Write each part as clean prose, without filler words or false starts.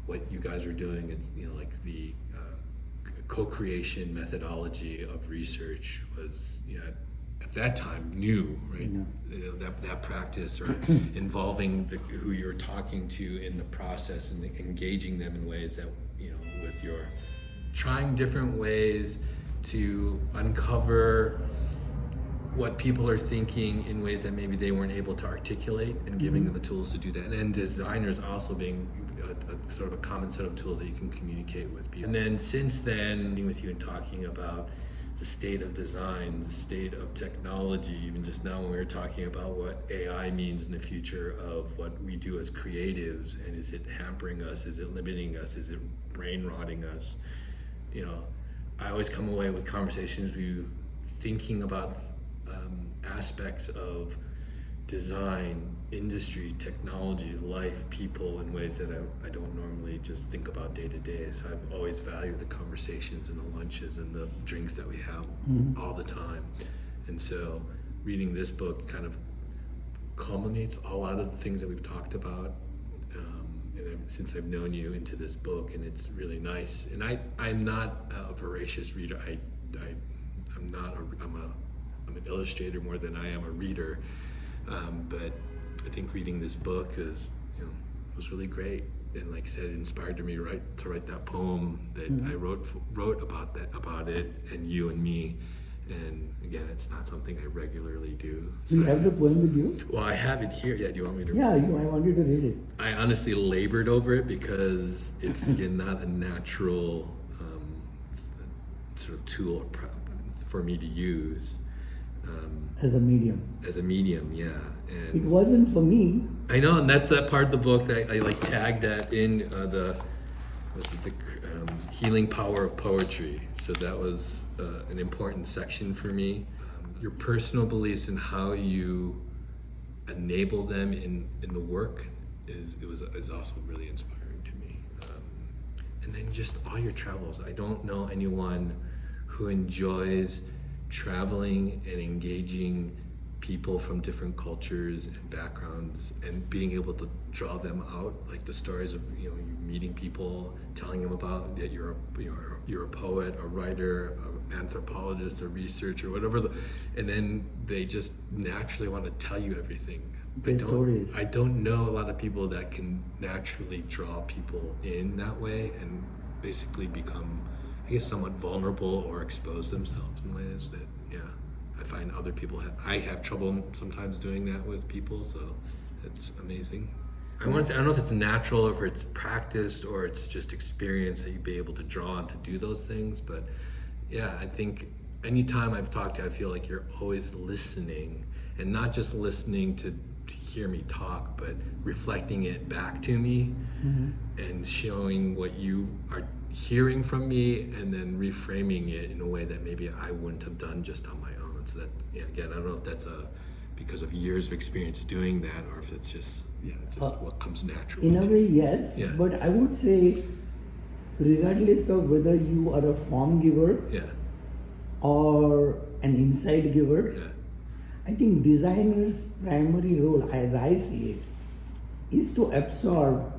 what you guys are doing. It's, like the co-creation methodology of research was, at that time new, right? That practice, or involving who you're talking to in the process and engaging them in ways that, with your trying different ways to uncover what people are thinking in ways that maybe they weren't able to articulate, and giving them the tools to do that. And then designers also being a sort of a common set of tools that you can communicate with people. And then since then, being with you and talking about the state of design, the state of technology, even just now when we were talking about what AI means in the future of what we do as creatives, and is it hampering us, is it limiting us, is it brain rotting us? I always come away with conversations with you thinking about aspects of design, industry, technology, life, people in ways that I don't normally just think about day to day. So I've always valued the conversations and the lunches and the drinks that we have all the time. And so reading this book kind of culminates a lot of the things that we've talked about since I've known you into this book, and it's really nice. And I'm not a voracious reader. I'm an illustrator more than I am a reader. But I think reading this book was really great, and like I said, it inspired me to write that poem that I wrote about it and you and me. And again, it's not something I regularly do. Do you have the poem with you? Well, I have it here. Yeah, do you want me to? Yeah, I want you to read it. I honestly labored over it because it's again not a natural sort of tool for me to use. As a medium. As a medium, yeah. And it wasn't for me. I know, and that's that part of the book that I tagged that in the healing power of poetry. So that was an important section for me. Your personal beliefs and how you enable them in the work is also really inspiring to me. And then just all your travels. I don't know anyone who enjoys traveling and engaging people from different cultures and backgrounds, and being able to draw them out, like the stories of you meeting people, telling them about that you're a poet, a writer, an anthropologist, a researcher, whatever, and then they just naturally want to tell you everything. I don't know a lot of people that can naturally draw people in that way and basically become, I guess, somewhat vulnerable or expose themselves in ways that, I find other people I have trouble sometimes doing that with people, so it's amazing. I don't know if it's natural or if it's practiced or it's just experience that you'd be able to draw on to do those things, but yeah, I think anytime I've talked to you, I feel like you're always listening, and not just listening to hear me talk, but reflecting it back to me and showing what you are hearing from me, and then reframing it in a way that maybe I wouldn't have done just on my own. So that, again, I don't know if that's because of years of experience doing that, or if it's just what comes naturally. In a way, yes. Yeah. But I would say, regardless of whether you are a form giver or an insight giver, I think designer's primary role, as I see it, is to absorb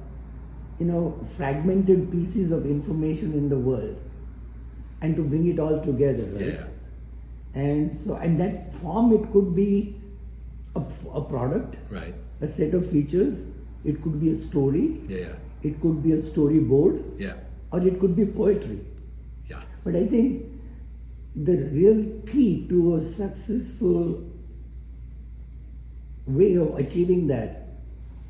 fragmented pieces of information in the world and to bring it all together, right? Yeah. And that form, it could be a product, right? A set of features. It could be a story. Yeah. It could be a storyboard. Yeah. Or it could be poetry. Yeah. But I think the real key to a successful way of achieving that,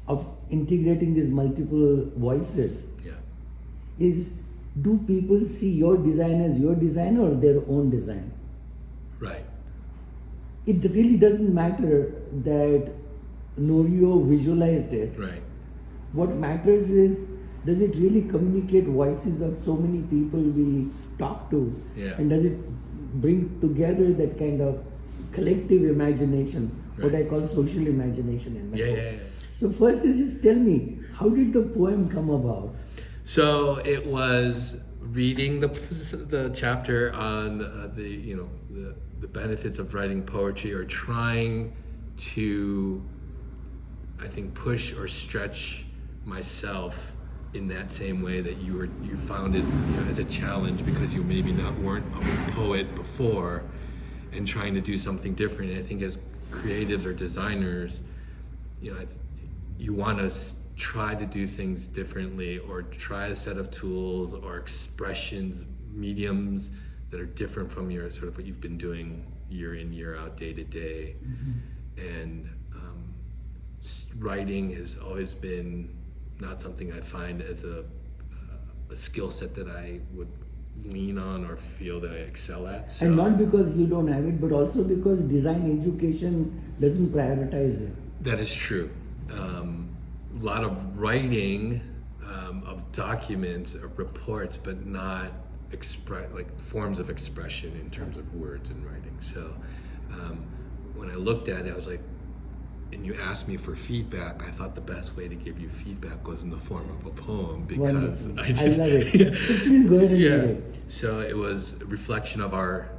of integrating these multiple voices, is, do people see your design as your design or their own design? Right. It really doesn't matter that Norio visualized it. Right. What matters is, does it really communicate voices of so many people we talk to? Yeah. And does it bring together that kind of collective imagination, what I call social imagination in my book? Yeah. So first is, just tell me, how did the poem come about? So it was reading the chapter on the benefits of writing poetry, or trying to, I think, push or stretch myself in that same way that you found it, as a challenge because you maybe weren't a poet before, and trying to do something different. And I think as creatives or designers, you want to try to do things differently, or try a set of tools or expressions, mediums that are different from your sort of what you've been doing year in, year out, day to day. And writing has always been not something I find as a skill set that I would lean on or feel that I excel at. So, and not because you don't have it, but also because design education doesn't prioritize it. That is true. A lot of writing of documents or reports, but not forms of expression in terms of words and writing. So when I looked at it, I was like, and you asked me for feedback, I thought the best way to give you feedback was in the form of a poem, because I love it. So please go ahead and do it. So it was a reflection of our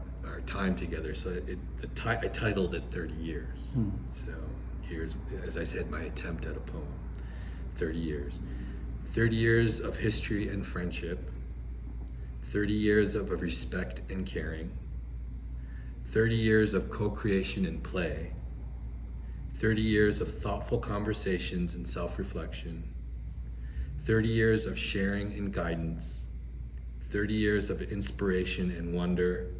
time together. So I titled it 30 Years. So here's, as I said, my attempt at a poem. 30 years. 30 years of history and friendship. 30 years of respect and caring. 30 years of co-creation and play. 30 years of thoughtful conversations and self-reflection. 30 years of sharing and guidance. 30 years of inspiration and wonder.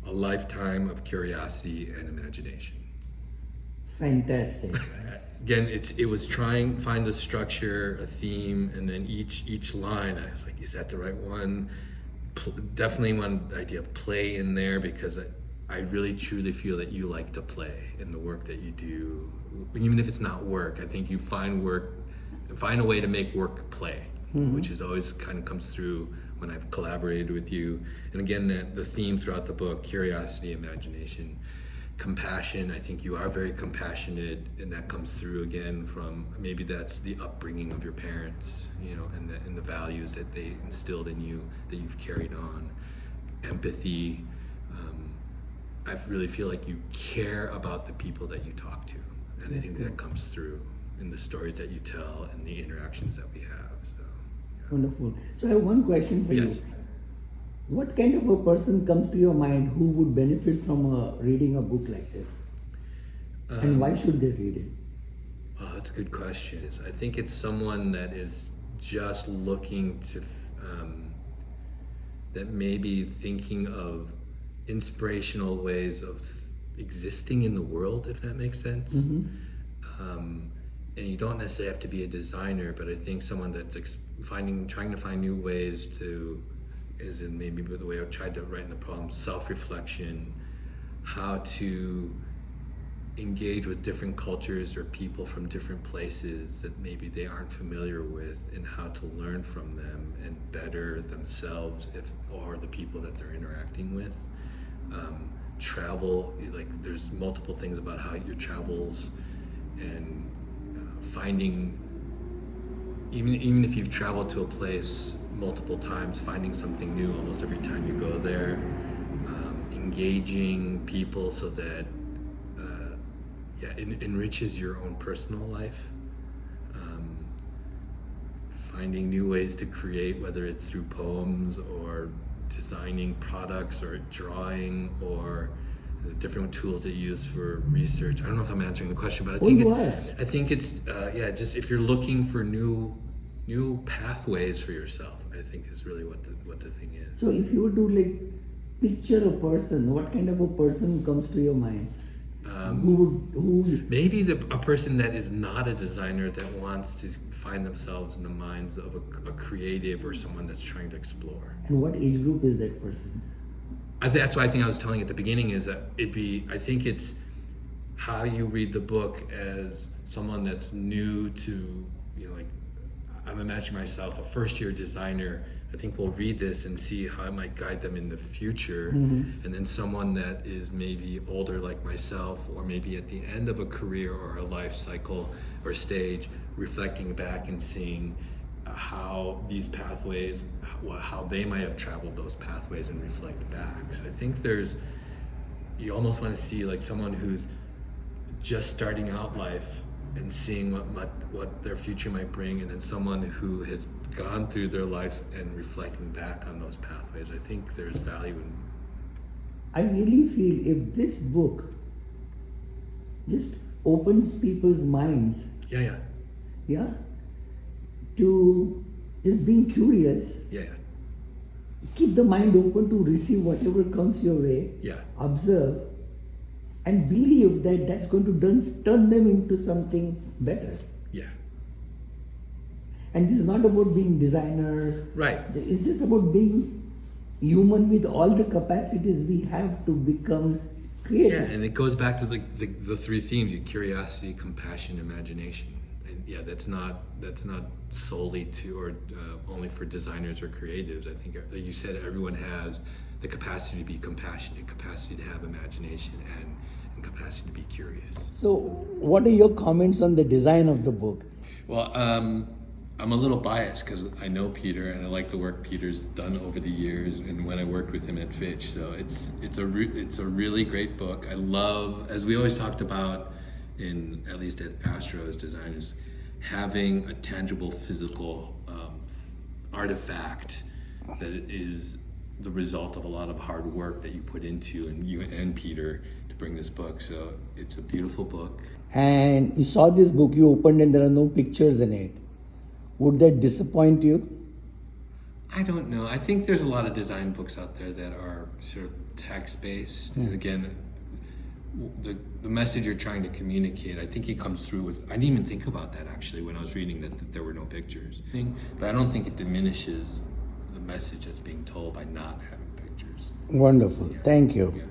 A lifetime of curiosity and imagination. Fantastic. Again, it was trying find the structure, a theme, and then each line, I was like, is that the right one? Definitely one idea of play in there, because I really truly feel that you like to play in the work that you do. Even if it's not work, I think you find a way to make work play, which is always kind of comes through when I've collaborated with you. And again, the theme throughout the book, curiosity, imagination, compassion. I think you are very compassionate, and that comes through again from, maybe that's the upbringing of your parents, and the values that they instilled in you that you've carried on. Empathy. I really feel like you care about the people that you talk to, and I think that comes through in the stories that you tell and the interactions that we have. So, yeah. Wonderful. So I have one question for you. What kind of a person comes to your mind who would benefit from reading a book like this? And why should they read it? Oh, that's a good question. I think it's someone that is just looking to, that may be thinking of inspirational ways of existing in the world, if that makes sense. And you don't necessarily have to be a designer, but I think someone that's trying to find new ways to, as in maybe the way I tried to write in the poem, self-reflection, how to engage with different cultures or people from different places that maybe they aren't familiar with, and how to learn from them and better themselves or the people that they're interacting with. Travel, like there's multiple things about how your travels, and finding, even if you've traveled to a place multiple times, finding something new almost every time you go there, engaging people so that it enriches your own personal life, finding new ways to create, whether it's through poems or designing products or drawing or the different tools that you use for research. I don't know if I'm answering the question, but I think it's just if you're looking for new pathways for yourself, I think is really what the thing is. So if you were to picture a person, what kind of a person comes to your mind? Who maybe a person that is not a designer, that wants to find themselves in the minds of a creative or someone that's trying to explore. And what age group is that person? That's why I think I was telling you at the beginning is that I think it's how you read the book as someone that's new to, I'm imagining myself a first-year designer. I think we'll read this and see how it might guide them in the future. And then someone that is maybe older like myself, or maybe at the end of a career or a life cycle or stage, reflecting back and seeing how these pathways, how they might have traveled those pathways, and reflect back. So I think you almost want to see someone who's just starting out life, and seeing what their future might bring, and then someone who has gone through their life and reflecting back on those pathways. I think there's value in. I really feel if this book just opens people's minds, yeah, to just being curious, keep the mind open to receive whatever comes your way, observe, and believe that that's going to turn them into something better. And this is not about being designer. Right. It's just about being human with all the capacities we have to become creative. Yeah, and it goes back to the three themes: curiosity, compassion, imagination. And that's not solely to or only for designers or creatives. I think, like you said, everyone has the capacity to be compassionate, capacity to have imagination, and capacity to be curious. So, what are your comments on the design of the book? Well, I'm a little biased because I know Peter and I like the work Peter's done over the years, and when I worked with him at Fitch. So it's a really great book. I love, as we always talked about, at least at Astro as designers, having a tangible physical artifact that is the result of a lot of hard work that you put into, and you and Peter, to bring this book. So it's a beautiful book. And you saw this book, you opened and there are no pictures in it. Would that disappoint you? I don't know. I think there's a lot of design books out there that are sort of text-based. And again, the message you're trying to communicate, I think it comes through with, I didn't even think about that actually when I was reading that there were no pictures. But I don't think it diminishes the message that's being told by not having pictures. Wonderful. Thank you. Yeah.